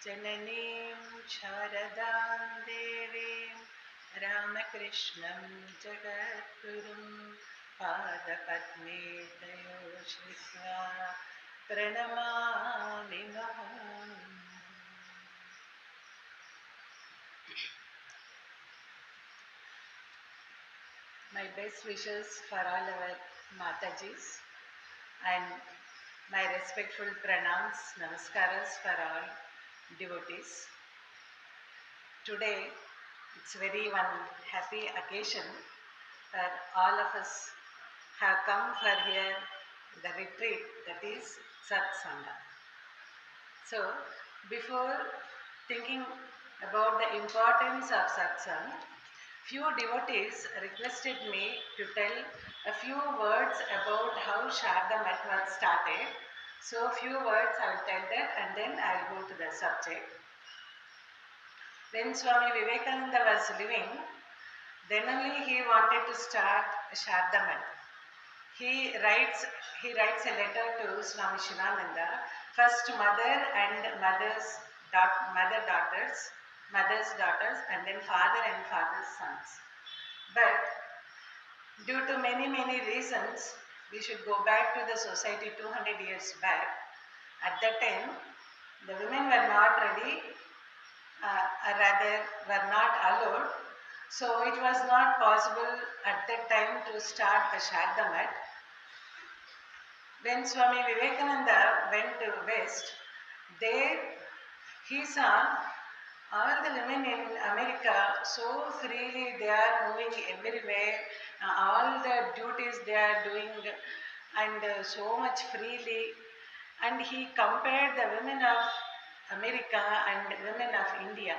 Janani Sharadam Devi Ramakrishnan Jagadgurum Padapadme Tayo Shritva Pranamami Maham. My best wishes for all our Matajis and my respectful pranams, namaskaras for all devotees. Today, it's very one happy occasion for all of us have come for here the retreat, that is Satsanga. So, before thinking about the importance of Satsang, few devotees requested me to tell a few words about how Sharda Mat was started. So, few words I will tell that and then I will go to the subject. When Swami Vivekananda was living, then only he wanted to start Sharda Mat. He writes a letter to Swami Shivananda, first mother and mother's daughters, and then father and father's sons. But due to many reasons, we should go back to the society 200 years back. At that time, the women were not ready, rather were not allowed. So it was not possible at that time to start the Sharda Mat. When Swami Vivekananda went to West, there he saw all the women in America so freely, they are moving everywhere, all the duties they are doing and so much freely. And he compared the women of America and women of India.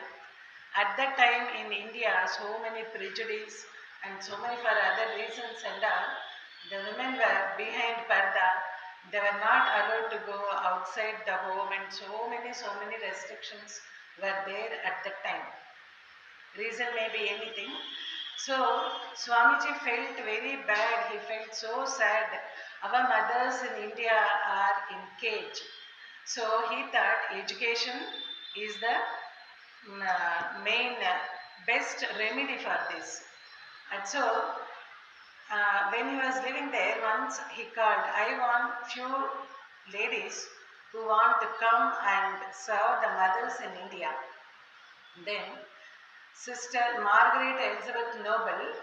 At that time in India, so many prejudice and so many for other reasons and all, the women were behind parda. They were not allowed to go outside the home and so many restrictions were there at that time. Reason may be anything. So Swamiji felt very bad. He felt so sad. Our mothers in India are in cage. So he thought education is the main best remedy for this. And so when he was living there, once he called, I want few ladies who want to come and serve the mothers in India. Then Sister Margaret Elizabeth Noble,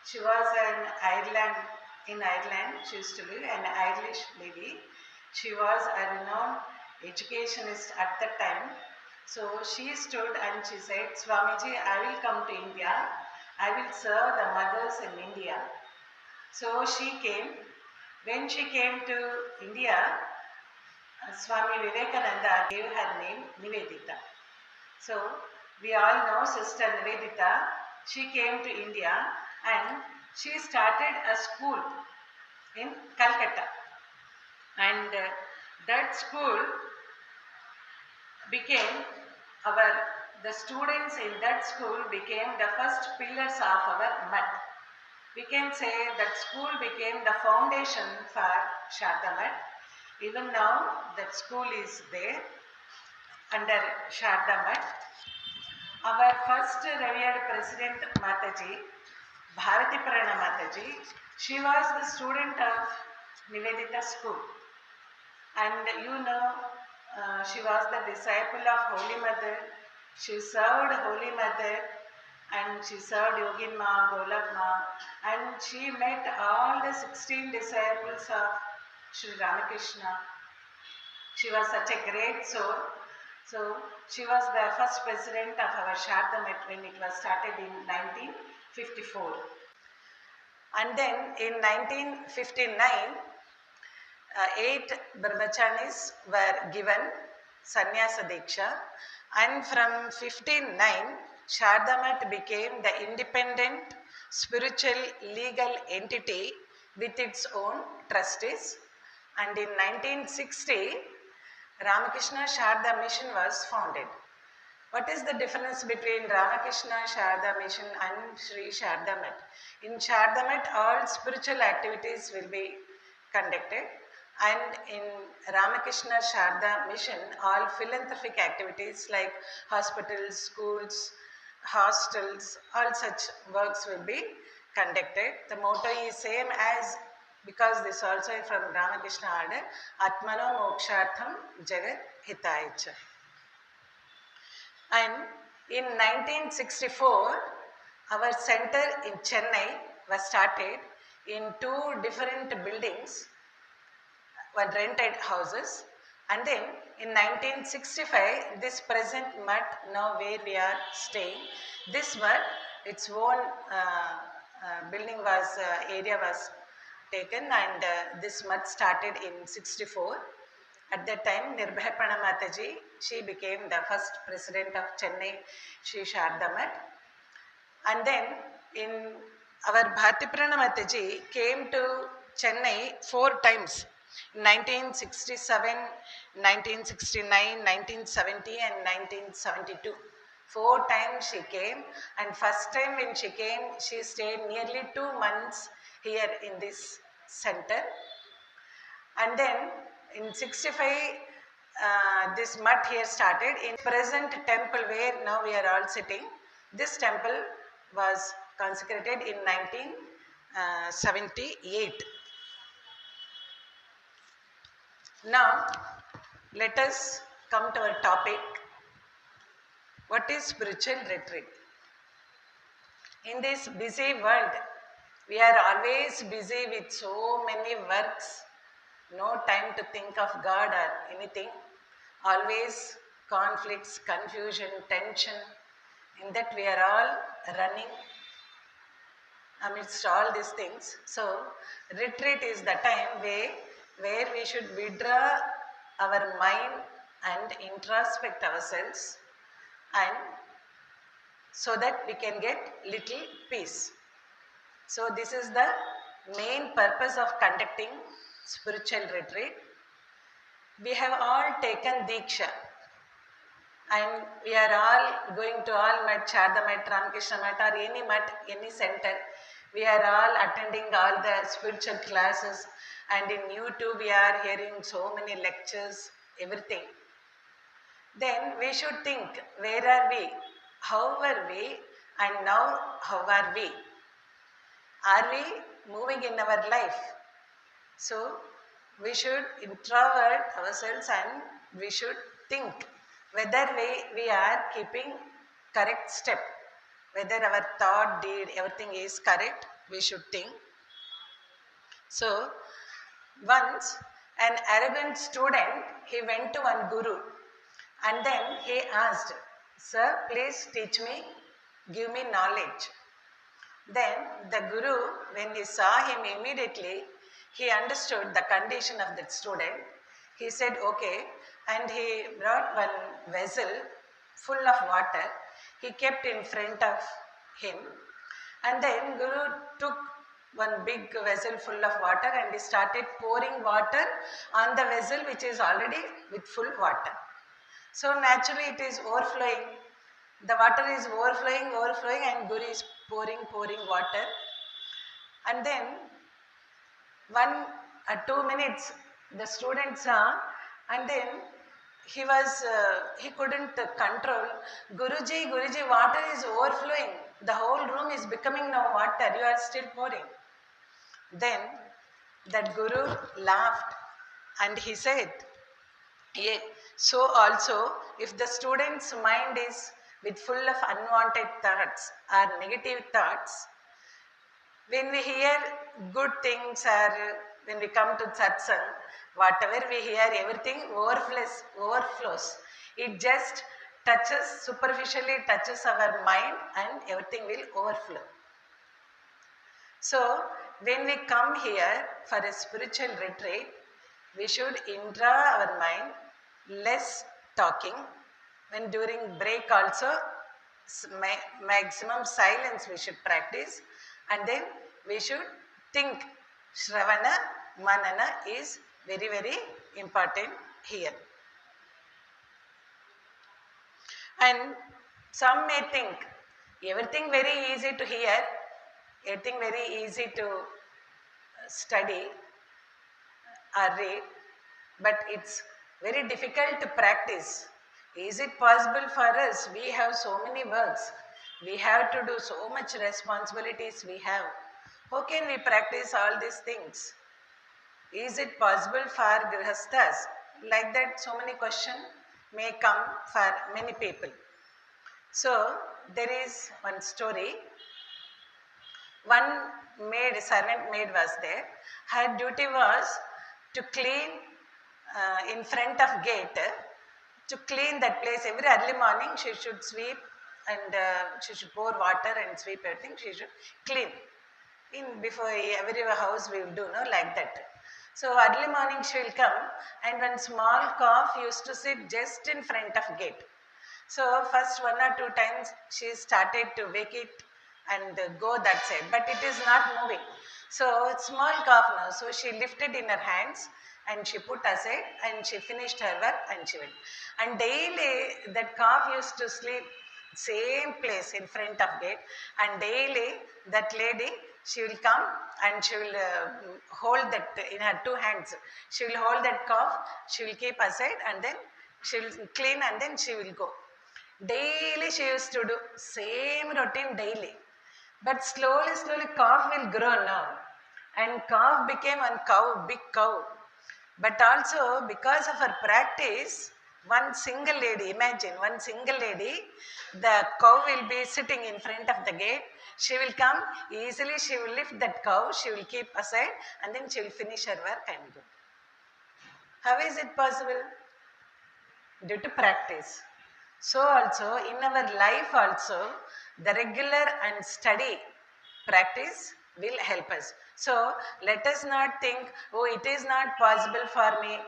she was in Ireland, she used to live, an Irish lady. She was a renowned educationist at that time. So she stood and she said, Swamiji, I will come to India. I will serve the mothers in India. So she came. When she came to India, Swami Vivekananda gave her name Nivedita. So we all know Sister Nivedita. She came to India and she started a school in Calcutta. And that school became the students in that school became the first pillars of our mat. We can say that school became the foundation for Sharda Mat. Even now that school is there under Sharda Mat. Our first revered President Mataji, Dharmatmaprana Mataji, she was the student of Nivedita school. And you know, she was the disciple of Holy Mother. She served Holy Mother and she served Yogin Ma, Golak Ma, and she met all the 16 disciples of Sri Ramakrishna. She was such a great soul. So she was the first president of our Sharda Mat when it was started in 1954. And then in 1959, 8 brahmacharis were given sannyasa diksha, and from 59 Sharda Mat became the independent spiritual legal entity with its own trustees, and in 1960 Ramakrishna Sharda Mission was founded. What is the difference between Ramakrishna Sharda Mission and Sri Sharda Mat? In Sharda Mat, all spiritual activities will be conducted. And in Ramakrishna Sarada mission, all philanthropic activities like hospitals, schools, hostels, all such works will be conducted. The motto is same as, because this also is from Ramakrishna order, Atmano Mokshartham Jagat Hitaicha. And in 1964, our center in Chennai was started in two different buildings, were rented houses, and then in 1965 this present mud now where we are staying, this mud its own building was area was taken, and this mud started in 64. At that time Nirbhayapana Mataji, she became the first president of Chennai Sri Sharda Math. And then in our Bharatiprana Mataji came to Chennai 4 times, 1967, 1969, 1970 and 1972. 4 times she came, and first time when she came, she stayed nearly 2 months here in this center. And then in 65, this mutt here started. In present temple where now we are all sitting, this temple was consecrated in 1978. Now, let us come to our topic. What is spiritual retreat? In this busy world, we are always busy with so many works, no time to think of God or anything. Always conflicts, confusion, tension. In that we are all running amidst all these things. So, retreat is the time where we should withdraw our mind and introspect ourselves, and so that we can get little peace. So, this is the main purpose of conducting spiritual retreat. We have all taken Diksha, and we are all going to all Mat, Sharda Mat, Ramakrishna Mat or any mat, any center. We are all attending all the spiritual classes, and in YouTube we are hearing so many lectures, everything. Then we should think, where are we? How were we? And now how are we? Are we moving in our life? So, we should introvert ourselves and we should think whether we are keeping correct step, whether our thought, deed, everything is correct, we should think. So, once an arrogant student, he went to one guru and then he asked, "Sir, please teach me, give me knowledge." Then the guru, when he saw him immediately, he understood the condition of that student. He said, "Okay," and he brought one vessel full of water. He kept in front of him, and then Guru took one big vessel full of water and he started pouring water on the vessel which is already with full water. So naturally it is overflowing. The water is overflowing, and Guru is pouring water. And then 2 minutes the student saw, and then he couldn't control. Guruji, water is overflowing. The whole room is becoming now water. You are still pouring. Then that Guru laughed and he said, "Yeah, so also if the student's mind is with full of unwanted thoughts or negative thoughts, when we hear good things or when we come to satsang, whatever we hear, everything overflows. It just superficially touches our mind and everything will overflow. So, when we come here for a spiritual retreat, we should indraw our mind, less talking. When during break also, maximum silence we should practice, and then we should think. Shravana, Manana is very, very important here. And some may think everything very easy to hear, everything very easy to study. or read, but it's very difficult to practice. Is it possible for us? We have so many works. We have to do so much responsibilities we have. How can we practice all these things? Is it possible for grihasthas? Like that, so many questions may come for many people. So, there is one story. One maid, servant maid was there. Her duty was to clean in front of gate, to clean that place every early morning. She should sweep and she should pour water and sweep everything. She should clean. In before every house we will do, no, like that. So early morning she will come, and one small calf used to sit just in front of gate. So first 1 or 2 times she started to wake it and go that side, but it is not moving. So small calf now, so she lifted in her hands and she put aside and she finished her work and she went. And daily that calf used to sleep same place in front of gate, and daily that lady, she will come and she will hold that in her 2 hands. She will hold that calf, she will keep aside and then she will clean and then she will go. Daily she used to do same routine daily. But slowly, slowly calf will grow now. And calf became one cow, big cow. But also because of her practice, one single lady, imagine one single lady, the cow will be sitting in front of the gate. She will come, easily she will lift that cow, she will keep aside and then she will finish her work and go. How is it possible? Due to practice. So also in our life also, the regular and steady practice will help us. So let us not think, oh, it is not possible for me.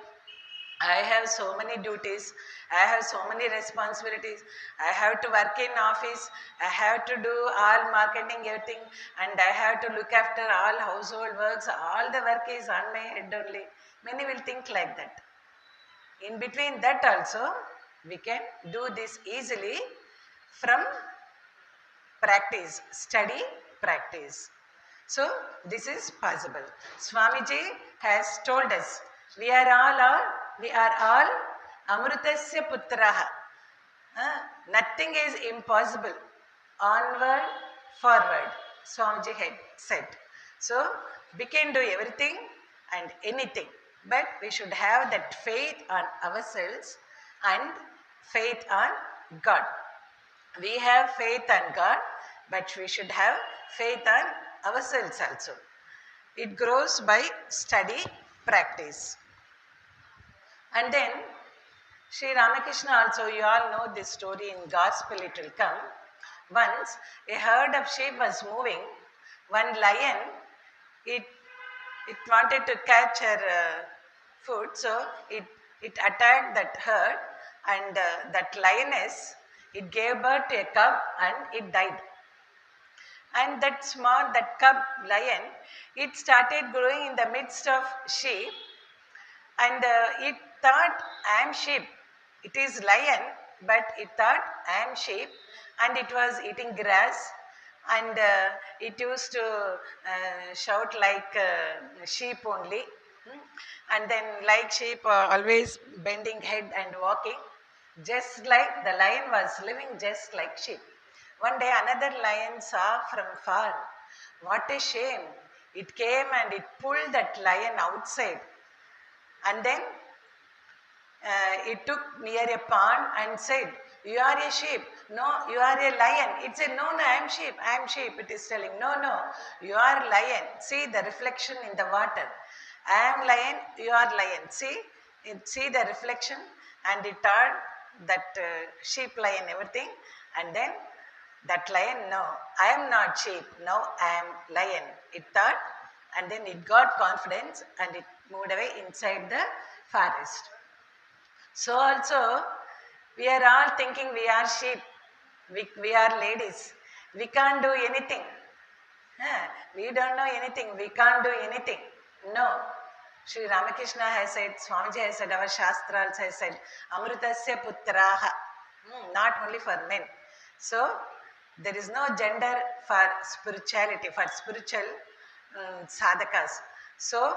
I have so many duties, I have so many responsibilities, I have to work in office, I have to do all marketing everything, and I have to look after all household works, all the work is on my head only. Many will think like that. In between that also, we can do this easily from practice, study, practice. So, this is possible. Swamiji has told us, we are all Amrutasya Putraha. Nothing is impossible. Onward, forward, Swamiji had said. So, we can do everything and anything, but we should have that faith on ourselves and faith on God. We have faith on God, but we should have faith on ourselves also. It grows by study, practice. And then, Sri Ramakrishna also, you all know this story in Gospel, it will come. Once, a herd of sheep was moving. One lion, it wanted to catch her food, so it attacked that herd, and that lioness, it gave birth to a cub and it died. And that cub lion, it started growing in the midst of sheep, and it thought, I am sheep. It is lion, but it thought, I am sheep, and it was eating grass, and it used to shout like sheep only. And then like sheep always bending head and walking, just like the lion was living just like sheep. One day another lion saw from far, what a shame. It came and it pulled that lion outside, and then it took near a pond and said, you are a sheep. No, you are a lion. It said, no, I am sheep. I am sheep. It is telling, no, you are lion. See the reflection in the water. I am lion, you are lion. See the reflection, and it turned that sheep, lion, everything. And then that lion, no, I am not sheep. Now I am lion. It thought, and then it got confidence and it moved away inside the forest. So also, we are all thinking we are sheep, we are ladies, we can't do anything. We don't know anything, we can't do anything. No. Sri Ramakrishna has said, Swamiji has said, our Shastras has said, Amrutasya Putraha, not only for men. So, there is no gender for spirituality, for spiritual sadhakas. So,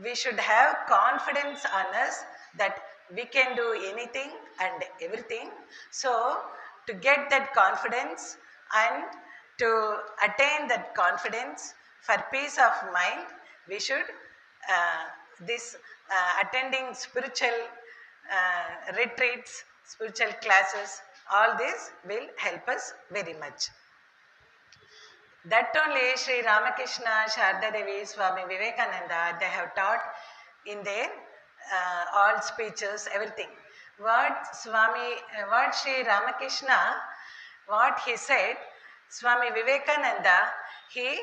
we should have confidence on us that we can do anything and everything. So, to get that confidence and to attain that confidence for peace of mind, we should this attending spiritual retreats, spiritual classes, all this will help us very much. That only Sri Ramakrishna, Sharda Devi, Swami Vivekananda, they have taught in their all speeches, everything. What Sri Ramakrishna, what he said, Swami Vivekananda, he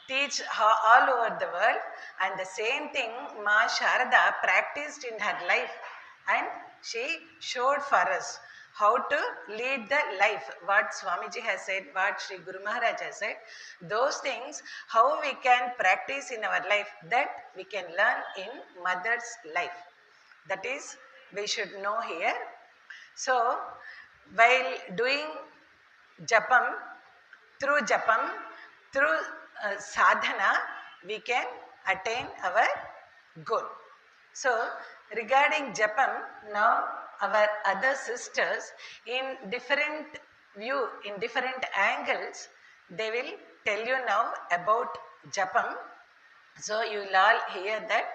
teach all over the world, and the same thing Ma Sharada practiced in her life, and she showed for us how to lead the life. What Swamiji has said, what Sri Guru Maharaj has said, those things, how we can practice in our life, that we can learn in mother's life. That is, we should know here. So, while doing japam, through sadhana, we can attain our goal. So, regarding japam, now our other sisters in different view, in different angles, they will tell you now about japam. So, you will all hear that,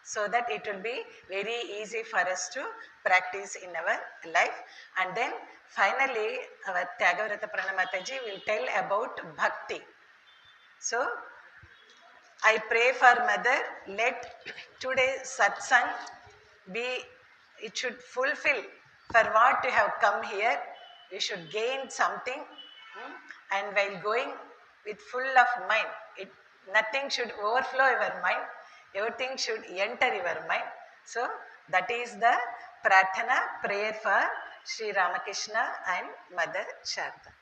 so that it will be very easy for us to practice in our life. And then finally, our Dharmatmaprana Mataji will tell about bhakti. So, I pray for mother, let today's satsang be, it should fulfill for what you have come here. You should gain something, and while going with full of mind, nothing should overflow your mind, everything should enter your mind. So, that is the prarthana prayer for Sri Ramakrishna and Mother Sharda.